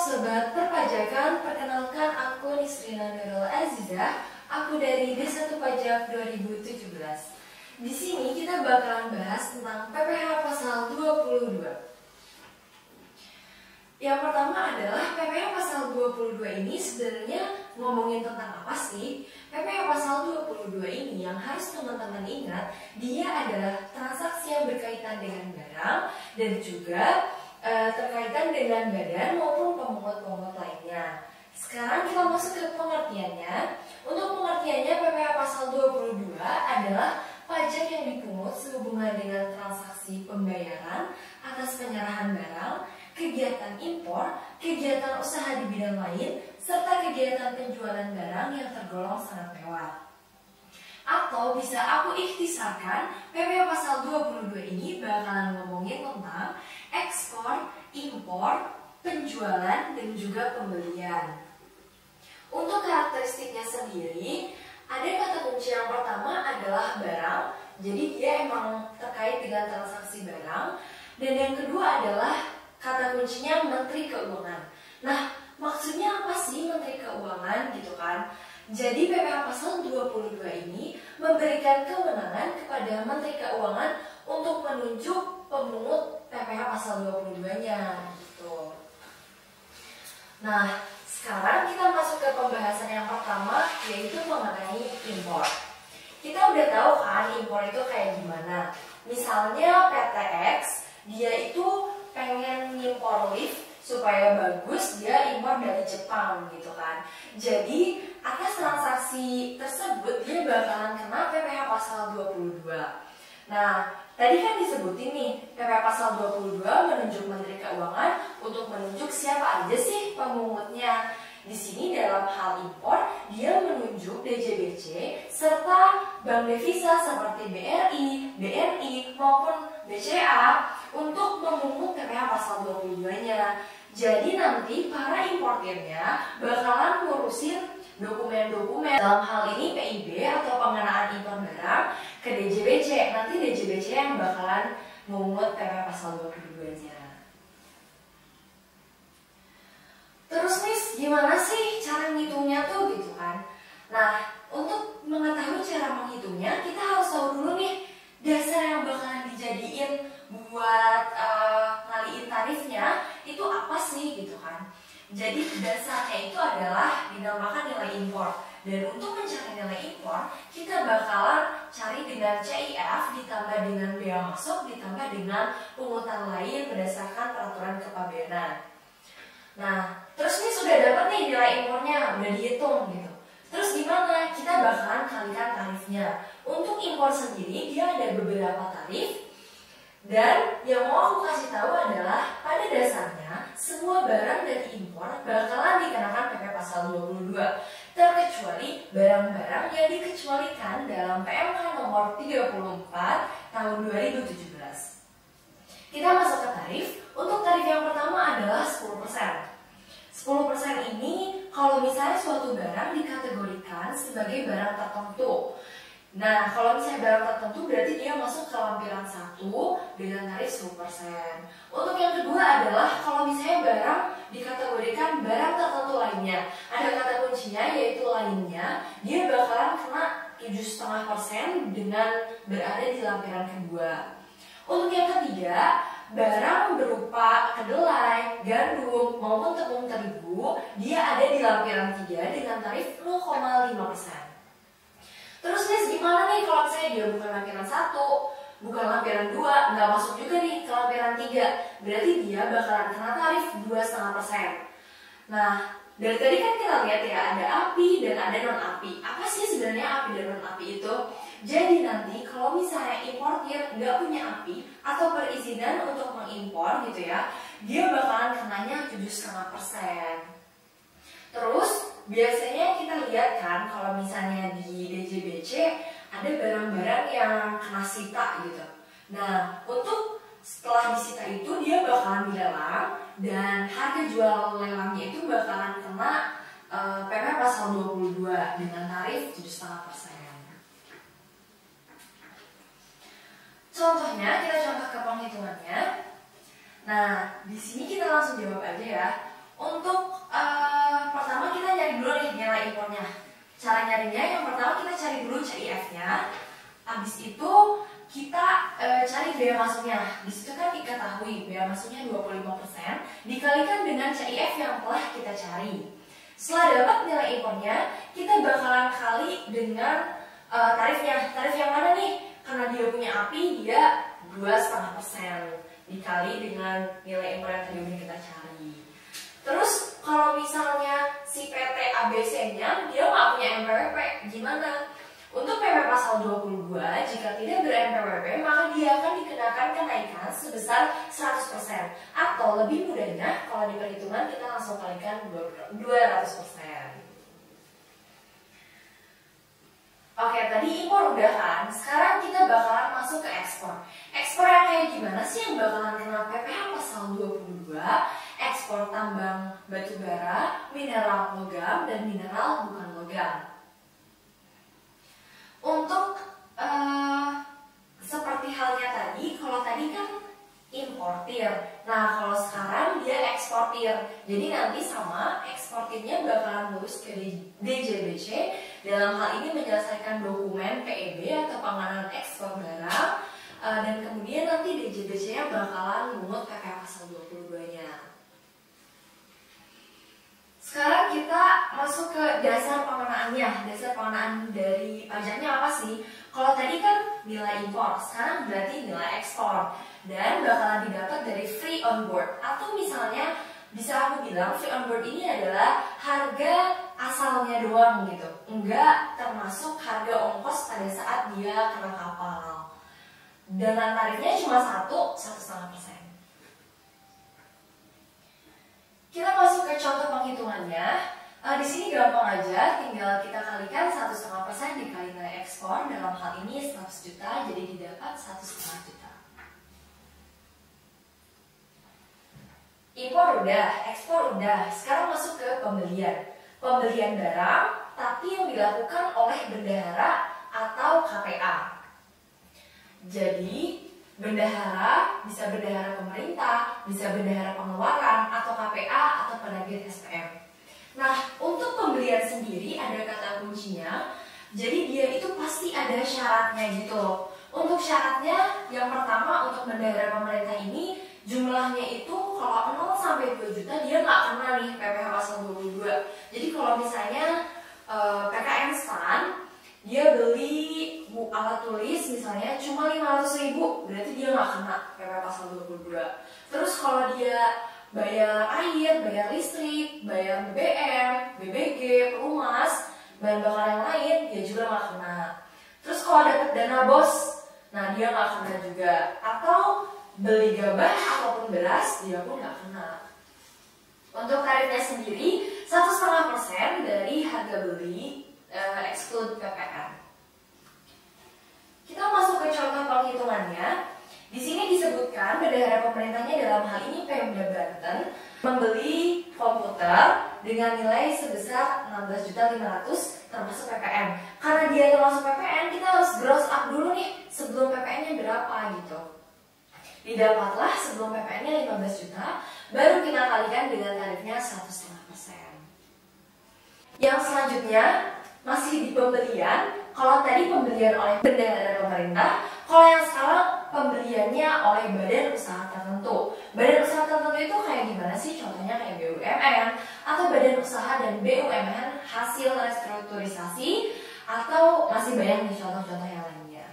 Sobat Perpajakan, perkenalkan aku Nisrina Nurul Aziza, aku dari D1 Pajak 2017. Di sini kita bakalan bahas tentang PPh pasal 22. Yang pertama adalah PPh pasal 22 ini sebenarnya ngomongin tentang apa sih? PPh pasal 22 ini yang harus teman-teman ingat, dia adalah transaksi yang berkaitan dengan barang dan juga terkaitan dengan badan maupun pemungut-pemungut lainnya. Sekarang kita masuk ke pengertiannya. Untuk pengertiannya, PPh pasal 22 adalah pajak yang dipungut sehubungan dengan transaksi pembayaran atas penyerahan barang, kegiatan impor, kegiatan usaha di bidang lain, serta kegiatan penjualan barang yang tergolong sangat mewah. Atau bisa aku ikhtisarkan, PPh pasal 22 ini bakalan ngomongin tentang ekspor, impor, penjualan, dan juga pembelian. Untuk karakteristiknya sendiri, ada kata kunci yang pertama adalah barang, jadi dia emang terkait dengan transaksi barang. Dan yang kedua adalah kata kuncinya Menteri Keuangan. Nah, maksudnya apa sih Menteri Keuangan gitu kan? Jadi PPh pasal 22 ini memberikan kewenangan kepada Menteri Keuangan untuk menunjuk pemungut PPh pasal 22-nya gitu. Nah, sekarang kita masuk ke pembahasan yang pertama, yaitu mengenai impor. Kita udah tahu kan impor itu kayak gimana. Misalnya PTX, dia itu pengen ngimpor lift supaya bagus, dia impor dari Jepang gitu kan. Jadi atas transaksi tersebut dia bakalan kena PPh pasal 22. Nah, tadi kan disebutin nih, PPh pasal 22 menunjuk Menteri Keuangan untuk menunjuk siapa aja sih pemungutnya. Di sini dalam hal impor, dia menunjuk DJBC serta bank devisa seperti BRI, BNI maupun BCA untuk memungut PPh pasal 22-nya. Jadi nanti para importirnya bakalan ngurusin dokumen-dokumen, dalam hal ini PIB atau pengenaan impor barang ke DJBC. Nanti DJBC yang bakalan memungut PPh pasal 22-nya. Terus nih, gimana sih cara ngitungnya tuh gitu kan? Nah, untuk mengetahui cara menghitungnya, kita harus tahu dulu nih dasar yang bakalan dijadiin buat ngaliin tarifnya itu apa sih gitu kan. Jadi dasarnya itu adalah dinamakan nilai impor. Dan untuk mencari nilai impor, kita bakalan cari dengan CIF ditambah dengan bea masuk ditambah dengan pungutan lain berdasarkan peraturan kepabeanan. Nah, terus nih sudah dapat nih nilai impornya, udah dihitung gitu. Terus gimana? Kita bakalan kalikan tarifnya. Untuk impor sendiri dia ada beberapa tarif. Dan yang mau aku kasih tahu adalah pada dasarnya semua barang dari impor bakalan dikenakan PPh pasal 22 terkecuali barang-barang yang dikecualikan dalam PMK nomor 34 tahun 2017. Kita masuk ke tarif. Untuk tarif yang pertama adalah 10%. 10% ini kalau misalnya suatu barang dikategorikan sebagai barang tertentu. Nah, kalau misalnya barang tertentu berarti dia masuk ke lampiran 1 dengan tarif 10%. Untuk yang kedua adalah kalau misalnya barang dikategorikan barang tertentu lainnya. Ada kata kuncinya yaitu lainnya, dia bakalan kena 7,5% dengan berada di lampiran kedua. Untuk yang ketiga, barang berupa kedelai, gandum, maupun tepung terigu, dia ada di lampiran 3 dengan tarif 0,5%. Terus nih gimana nih kalau misalnya dia bukan lampiran 1, bukan lampiran 2, nggak masuk juga nih ke lampiran 3, berarti dia bakalan kena tarif 2,5%. Nah, dari tadi kan kita lihat ya, ada api dan ada non-api. Apa sih sebenarnya api dan non-api itu? Jadi nanti kalau misalnya importir nggak punya api atau perizinan untuk mengimpor gitu ya, dia bakalan kenanya 7,5%. Terus biasanya kita lihat kan kalau misalnya di DJBC ada barang-barang yang kena sita gitu. Nah, untuk setelah disita itu dia bakalan dilelang dan harga jual lelangnya itu bakalan kena PPh pasal 22 dengan tarif 7,5%. Contohnya, kita contoh ke penghitungannya. Nah, di sini kita langsung jawab aja ya. Untuk pertama kita nyari dulu nih nilai impornya. Cara nyarinya yang pertama kita cari dulu CIF-nya. Habis itu kita cari bea masuknya. Di situ kan diketahui bea masuknya 25% dikalikan dengan CIF yang telah kita cari. Setelah dapat nilai impornya, kita bakalan kali dengan tarifnya. Tarif yang mana nih? Karena dia punya API, dia 2,5% dikali dengan nilai impor yang tadi udah kita cari. Terus kalau misalnya si PT ABC-nya dia nggak punya MPWP, gimana? Untuk PP pasal 22, jika tidak ber-MPWP, maka dia akan dikenakan kenaikan sebesar 100%. Atau lebih mudahnya, kalau di perhitungan kita langsung kalikan 200%. Oke, tadi impor udah kan? Sekarang kita bakalan masuk ke ekspor. Ekspor yang kayak gimana sih yang bakalan kena PPh pasal 22? Ekspor tambang batu bara, mineral logam, dan mineral bukan logam. Untuk seperti halnya tadi, kalau tadi kan importir. Nah, kalau sekarang dia eksportir. Jadi nanti sama eksportirnya bakalan lulus ke DJBC. Dalam hal ini menyelesaikan dokumen PEB atau penganan ekspor barang. Dan kemudian nanti DJBC-nya bakalan mungut PPh pasal 22-nya. Sekarang kita masuk ke dasar pengenaannya. Dasar pengenaan dari pajaknya apa sih? Kalau tadi kan nilai impor, sekarang berarti nilai ekspor. Dan bakalan didapat dari free on board. Atau misalnya bisa aku bilang free on board ini adalah harga asalnya doang gitu. Enggak termasuk harga ongkos pada saat dia kena kapal. Dan tarifnya cuma 1,5%. Kita masuk ke contoh penghitungannya. Di sini gampang aja, tinggal kita kalikan 1,5% dikali nilai ekspor. Dalam hal ini 100 juta, jadi didapat 1,5 juta. Impor udah, ekspor udah. Sekarang masuk ke pembelian. Pembelian barang, tapi yang dilakukan oleh bendahara atau KPA. Jadi bendahara bisa bendahara pemerintah, bisa bendahara pengeluaran, atau KPA atau penagih SPM. Nah, untuk pembelian sendiri ada kata kuncinya. Jadi dia itu pasti ada syaratnya gitu loh. Untuk syaratnya yang pertama untuk bendahara pemerintah ini jumlahnya itu kalau 0 sampai 2 juta dia nggak kena nih PPh pasal 22. Jadi kalau misalnya PKN STAN dia beli alat tulis misalnya cuma 500.000, berarti dia nggak kena PPh pasal 22. Terus kalau dia bayar air, bayar listrik, bayar BBM, BBG, pelumas, bahan bakar yang lain, dia juga nggak kena. Terus kalau dapat dana BOS, nah dia nggak kena juga. Atau beli gabah ataupun beras, dia pun nggak kena. Untuk tarifnya sendiri 1,5% dari harga beli exclude PPN. Kita masuk ke contoh penghitungannya. Di sini disebutkan bendahara pemerintahnya dalam hal ini Pemda Banten membeli komputer dengan nilai sebesar 16.500.000 termasuk PPN. Karena dia termasuk PPN, kita harus gross up dulu nih sebelum PPN-nya berapa gitu. Didapatlah sebelum PPN-nya 15 juta, baru kita kalikan dengan tarifnya 1,5%. Yang selanjutnya masih di pembelian. Kalau tadi pembelian oleh bendahara pemerintah, kalau yang sekarang pembeliannya oleh badan usaha tertentu. Badan usaha tertentu itu kayak gimana sih? Contohnya kayak BUMN atau badan usaha dan BUMN hasil restrukturisasi, atau masih banyak nih contoh-contoh yang lainnya.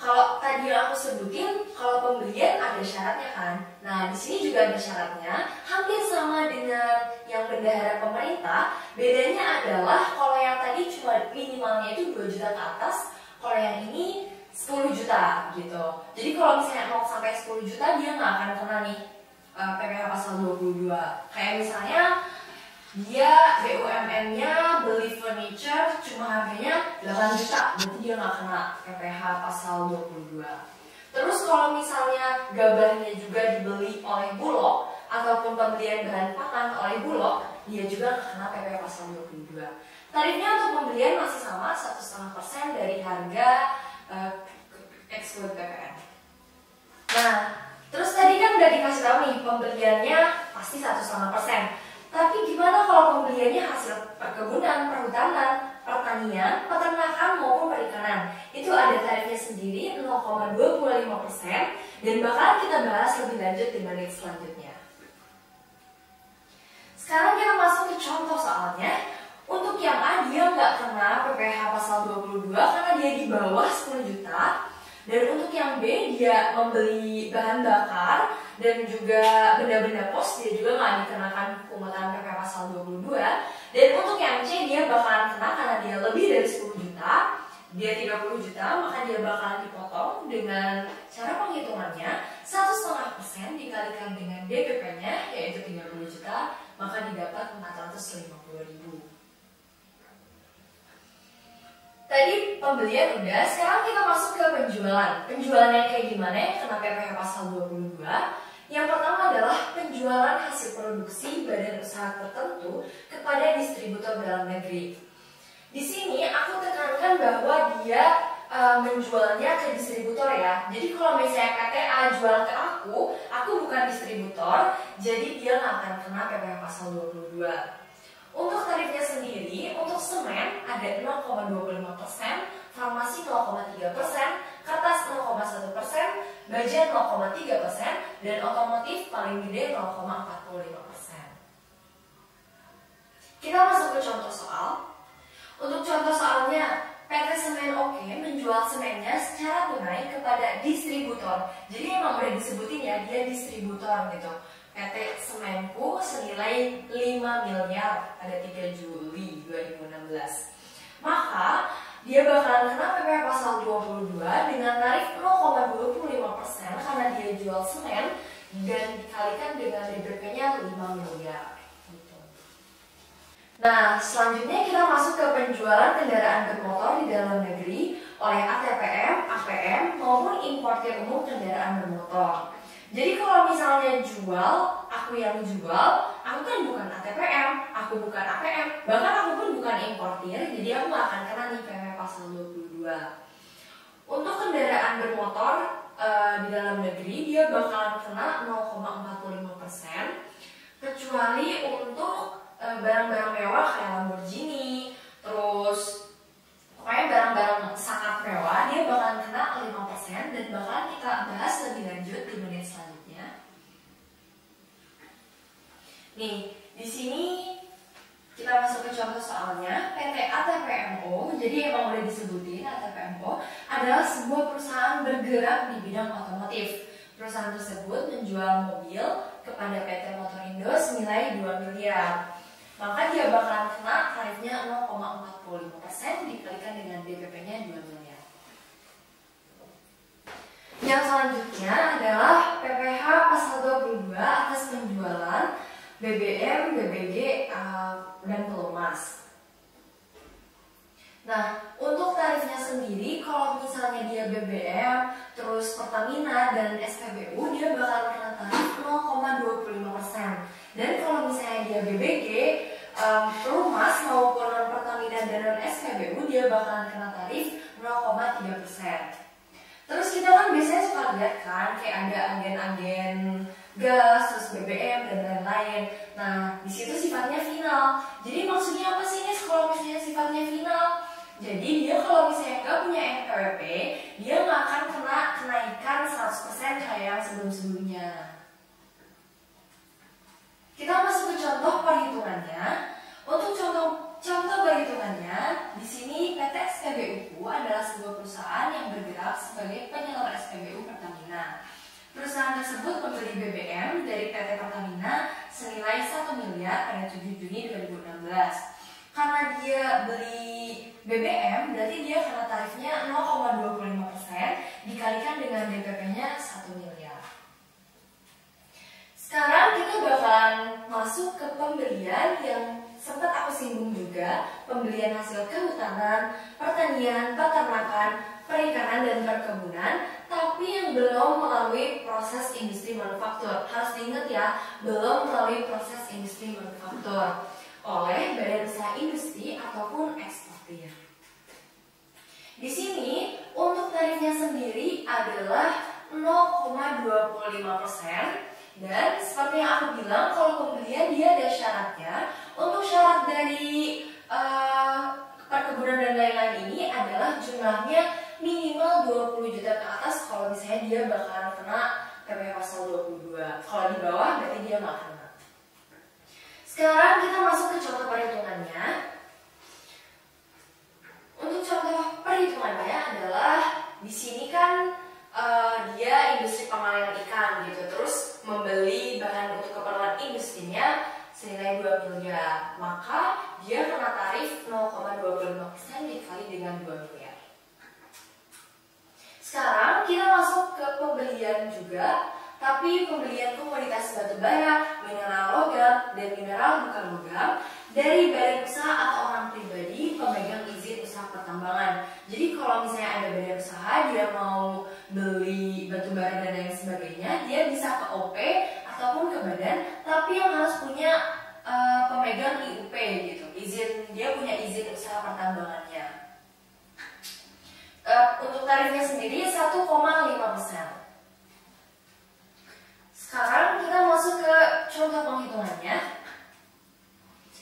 Kalau tadi aku sebutin, kalau pembelian ada syaratnya kan. Nah, di sini juga ada syaratnya, hampir sama dengan yang bendahara pemerintah. Bedanya adalah kalau yang tadi cuma minimalnya itu 2 juta ke atas, kalau yang ini 10 juta gitu. Jadi kalau misalnya 0 sampai 10 juta dia nggak akan kena nih PPh pasal 22. Kayak misalnya dia BUMN-nya beli furniture cuma harganya 8 juta, berarti dia nggak kena PPh pasal 22. Terus kalau misalnya gabahnya juga dibeli oleh Bulog ataupun pembelian bahan pakan oleh Bulog, dia juga nggak kena PPh pasal 22. Tarifnya untuk pembelian masih sama 1,5% dari harga exclude PPN. Nah, terus tadi kan udah dikasih tahu nih pembeliannya pasti 1,5%. Tapi gimana kalau pembeliannya hasil perkebunan, perhutanan, pertanian, peternakan maupun perikanan? Itu ada tarifnya sendiri 0,25% dan bakalan kita bahas lebih lanjut di menit selanjutnya. Sekarang kita masuk ke contoh soalnya. Untuk yang A dia nggak kena PPh pasal 22 karena dia di bawah 10 juta. Dan untuk yang B dia membeli bahan bakar dan juga benda-benda pos, dia juga nggak dikenakan pungutan PPh pasal 22. Dan untuk yang C dia bakalan kena karena dia lebih dari 10 juta, dia 30 juta, maka dia bakalan dipotong dengan cara penghitungannya 1,5% dikalikan dengan DPP-nya yaitu 30 juta, maka didapat 450.000. Tadi pembelian udah, sekarang kita masuk ke penjualan. Penjualan yang kayak gimana ya kena PPh pasal 22? Yang pertama adalah penjualan hasil produksi badan usaha tertentu kepada distributor dalam negeri. Di sini aku tekankan bahwa dia menjualnya ke distributor ya. Jadi kalau misalnya PT A jual ke aku bukan distributor, jadi dia nggak akan kena PPh pasal 22. Untuk tarifnya sendiri, untuk semen ada 0,25%, farmasi 0,3%, kertas 0,1%, baja 0,3%, dan otomotif paling gede 0,45%. Kita masuk ke contoh soal. Untuk contoh soalnya, PT Semen Oke menjual semennya secara tunai kepada distributor. Jadi emang udah disebutin ya, dia distributor gitu. PT Semenku senilai 5 miliar pada 3 Juli 2016. Maka dia bakalan kena PPh pasal 22 dengan tarif 0,25% karena dia jual semen dan dikalikan dengan DPP-nya 5 miliar. Nah, selanjutnya kita masuk ke penjualan kendaraan bermotor di dalam negeri oleh ATPM, APM maupun importir umum kendaraan bermotor. Jadi kalau misalnya jual, aku yang jual, aku kan bukan ATPM, aku bukan APM, bahkan aku pun bukan importir, jadi aku nggak akan kena nih PPh pasal 22. Untuk kendaraan bermotor di dalam negeri, dia bakalan kena 0,45%, kecuali untuk barang-barang mewah kayak Lamborghini, terus pokoknya barang-barang sangat mewah dia bakalan kena 5% dan bakalan kita bahas lebih lanjut di menit selanjutnya. Nih, di sini kita masuk ke contoh soalnya. PT ATPMO, jadi emang udah disebutin ATPMO adalah sebuah perusahaan bergerak di bidang otomotif. Perusahaan tersebut menjual mobil kepada PT Motorindo senilai 2 miliar. Maka dia bakalan kena tarifnya 0,45% dikalikan dengan DPP-nya 2 miliar. Yang selanjutnya adalah PPh pasal 22 atas penjualan BBM, BBG, dan pelumas. Nah, untuk tarifnya sendiri, kalau misalnya dia BBM, terus Pertamina dan SPBU, dia bakalan kena tarif 0,25%. Dan kalau misalnya dia BBG, pelumas maupun Pertamina dan SPBU, dia bakalan kena tarif 0,3%. Terus kita kan biasanya suka lihat kan, kayak ada agen-agen gas, terus BBM dan lain-lain. Nah, di situ sifatnya final. Jadi maksudnya apa sih nih kalau misalnya sifatnya final? Jadi dia kalau misalnya nggak punya NPWP, dia nggak akan kena kenaikan 100% kayak yang sebelum-sebelumnya. Kita masuk ke contoh perhitungannya. Untuk contoh perhitungannya, di sini PT SPBU adalah sebuah perusahaan yang bergerak sebagai penyeluruh SPBU Pertamina. Perusahaan tersebut membeli BBM dari PT Pertamina senilai 1 miliar pada 7 Juni 2016. Karena dia beli BBM, berarti dia kena tarifnya 0,25% dikalikan dengan DPP-nya 1 miliar. Sekarang kita bakalan masuk ke pembelian yang sempat aku singgung juga, pembelian hasil kehutanan, pertanian, peternakan, perikanan, dan perkebunan, tapi yang belum melalui proses industri manufaktur. Harus diingat ya, belum melalui proses industri manufaktur oleh badan usaha industri ataupun eksportir. Di sini untuk tarifnya sendiri adalah 0,25%, Dan seperti yang aku bilang, kalau pembelian dia ada syaratnya. Untuk syarat dari perkebunan dan lain-lain ini adalah jumlahnya minimal 20 juta ke atas kalau misalnya dia bakalan kena PPh pasal 22. Kalau di bawah berarti dia nggak kena. Sekarang kita masuk ke contoh perhitungannya. Untuk contoh perhitungannya adalah di sini kan dia industri pengolahan ikan gitu, terus membeli bahan untuk keperluan industrinya senilai 2 miliar, maka dia kena tarif 0,25% dikali dengan 2 miliar. Sekarang kita masuk ke pembelian juga, tapi pembelian komoditas batubara, mineral logam, dan mineral bukan logam dari badan usaha atau orang pribadi pemegang izin usaha pertambangan. Jadi kalau misalnya ada badan usaha, dia mau beli batubara dan lain sebagainya, dia bisa ke OP ataupun ke badan, tapi yang harus punya pemegang IUP gitu, dia punya izin usaha pertambangannya. Untuk tarifnya sendiri 1,5%. Sekarang kita masuk ke contoh penghitungannya.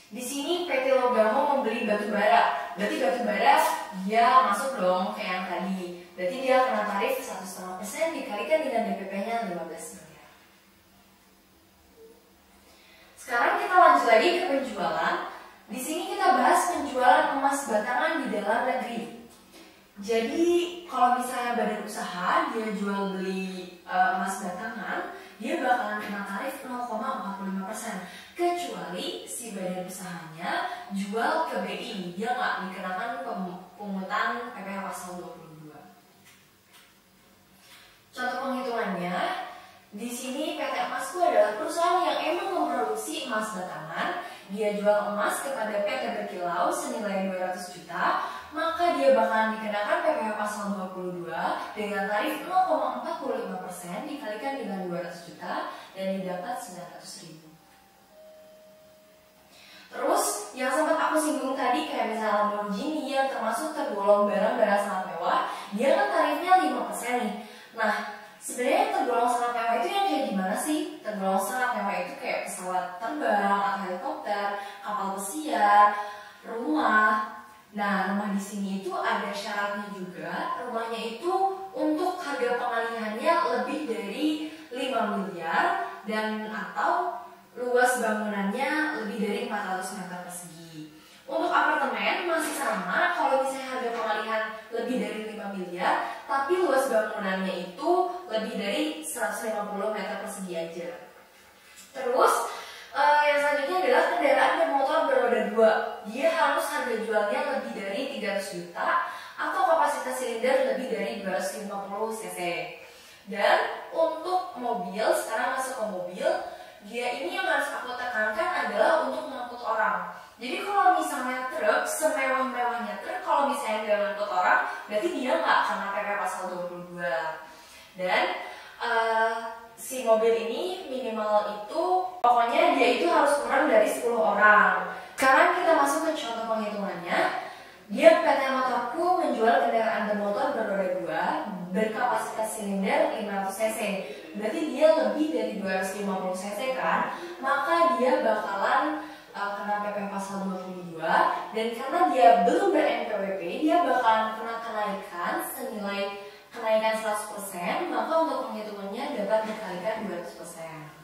Di sini PT Logamo membeli batubara. Berarti batubara dia masuk dong kayak yang tadi. Berarti dia kena tarif 1,5% dikalikan dengan DPP-nya 15 miliar. Sekarang kita lanjut lagi ke penjualan. Di sini kita bahas penjualan emas batangan di dalam negeri. Jadi kalau misalnya badan usaha dia jual beli emas batangan, dia bakalan kena tarif 0,45%. Kecuali si badan usahanya jual ke BI, dia nggak dikenakan pungutan PPh pasal 22. Contoh penghitungannya, di sini PT Emas itu adalah perusahaan yang emang memproduksi emas batangan. Dia jual emas kepada PT Berkilau senilai 200 juta, maka dia bakalan dikenakan PPh pasal 22 dengan tarif 0,45% dikalikan dengan 200 juta dan didapat 900.000. Terus yang sempat aku singgung tadi kayak misalnya Lamborghini yang termasuk tergolong barang-barang sangat mewah, dia kan tarifnya 5% nih. Nah, sebenarnya yang tergolong sangat mewah itu yang kayak gimana sih? Tergolong sangat mewah itu kayak pesawat terbang atau helikopter, kapal pesiar, rumah. Nah, rumah di sini itu ada syaratnya juga. Rumahnya itu untuk harga pengalihannya lebih dari 5 miliar dan atau luas bangunannya lebih dari 400 meter persegi. Untuk apartemen masih sama, kalau misalnya harga pengalihan lebih dari 5 miliar, tapi luas bangunannya itu lebih dari 150 meter persegi aja. Terus yang selanjutnya adalah kendaraan bermotor beroda 2. Dia harus harga jualnya lebih dari 300 juta atau kapasitas silinder lebih dari 250 cc. Dan untuk mobil, sekarang masuk ke mobil, dia ini yang harus aku tekankan adalah untuk mengangkut orang. Jadi kalau misalnya truk, semewah-mewahnya truk, kalau misalnya dia mengangkut orang, berarti dia nggak kena PP pasal 22. Dan si mobil ini minimal itu, pokoknya dia itu harus kurang dari 10 orang. Sekarang kita masuk ke contoh penghitungannya. Dia PT Motorku menjual kendaraan bermotor beroda 2 berkapasitas silinder 500 cc. Berarti dia lebih dari 250 cc kan? Maka dia bakalan kena PP pasal 22. Dan karena dia belum ber-NPWP, dia bakalan kena kenaikan senilai kenaikan 100%. Maka untuk penghitungannya dapat dikalikan 200%.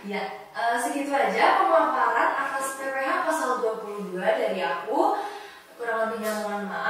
Ya, segitu aja pemaparan atas PPh pasal 22 dari aku. Kurang lebihnya mohon maaf.